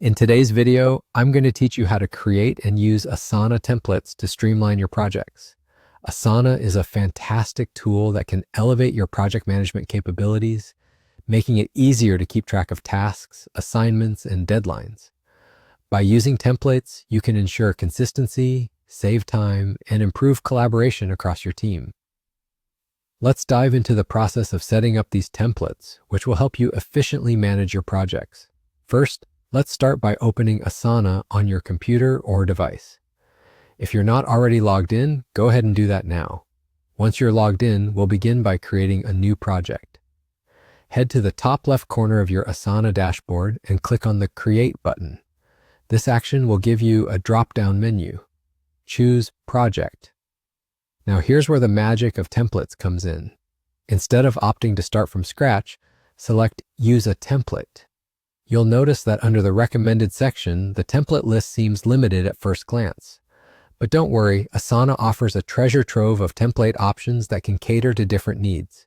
In today's video, I'm going to teach you how to create and use Asana templates to streamline your projects. Asana is a fantastic tool that can elevate your project management capabilities, making it easier to keep track of tasks, assignments, and deadlines. By using templates, you can ensure consistency, save time, and improve collaboration across your team. Let's dive into the process of setting up these templates, which will help you efficiently manage your projects. First, let's start by opening Asana on your computer or device. If you're not already logged in, go ahead and do that now. Once you're logged in, we'll begin by creating a new project. Head to the top left corner of your Asana dashboard and click on the Create button. This action will give you a drop-down menu. Choose Project. Now here's where the magic of templates comes in. Instead of opting to start from scratch, select Use a Template. You'll notice that under the recommended section, the template list seems limited at first glance. But don't worry, Asana offers a treasure trove of template options that can cater to different needs.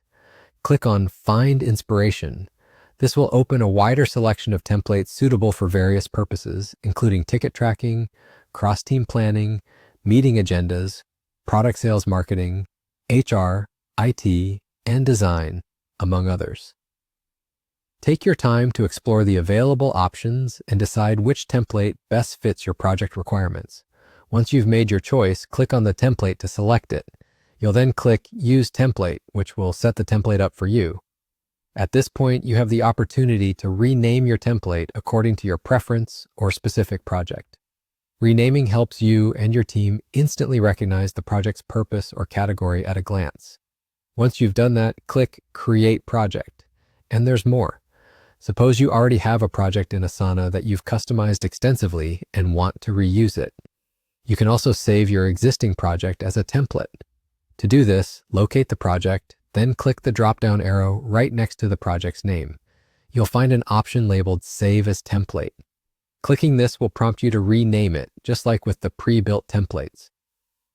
Click on Find Inspiration. This will open a wider selection of templates suitable for various purposes, including ticket tracking, cross-team planning, meeting agendas, product sales marketing, HR, IT, and design, among others. Take your time to explore the available options and decide which template best fits your project requirements. Once you've made your choice, click on the template to select it. You'll then click Use Template, which will set the template up for you. At this point, you have the opportunity to rename your template according to your preference or specific project. Renaming helps you and your team instantly recognize the project's purpose or category at a glance. Once you've done that, click Create Project. And there's more. Suppose you already have a project in Asana that you've customized extensively and want to reuse it. You can also save your existing project as a template. To do this, locate the project, then click the drop-down arrow right next to the project's name. You'll find an option labeled Save as Template. Clicking this will prompt you to rename it, just like with the pre-built templates.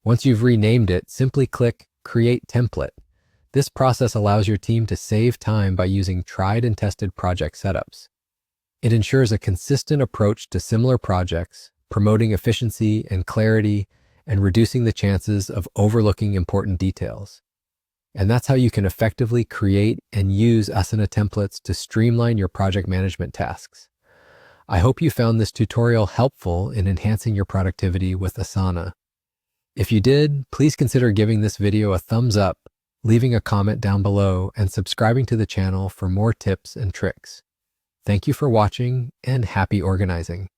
Once you've renamed it, simply click Create Template. This process allows your team to save time by using tried and tested project setups. It ensures a consistent approach to similar projects, promoting efficiency and clarity, and reducing the chances of overlooking important details. And that's how you can effectively create and use Asana templates to streamline your project management tasks. I hope you found this tutorial helpful in enhancing your productivity with Asana. If you did, please consider giving this video a thumbs up, leaving a comment down below, and subscribing to the channel for more tips and tricks. Thank you for watching, and happy organizing.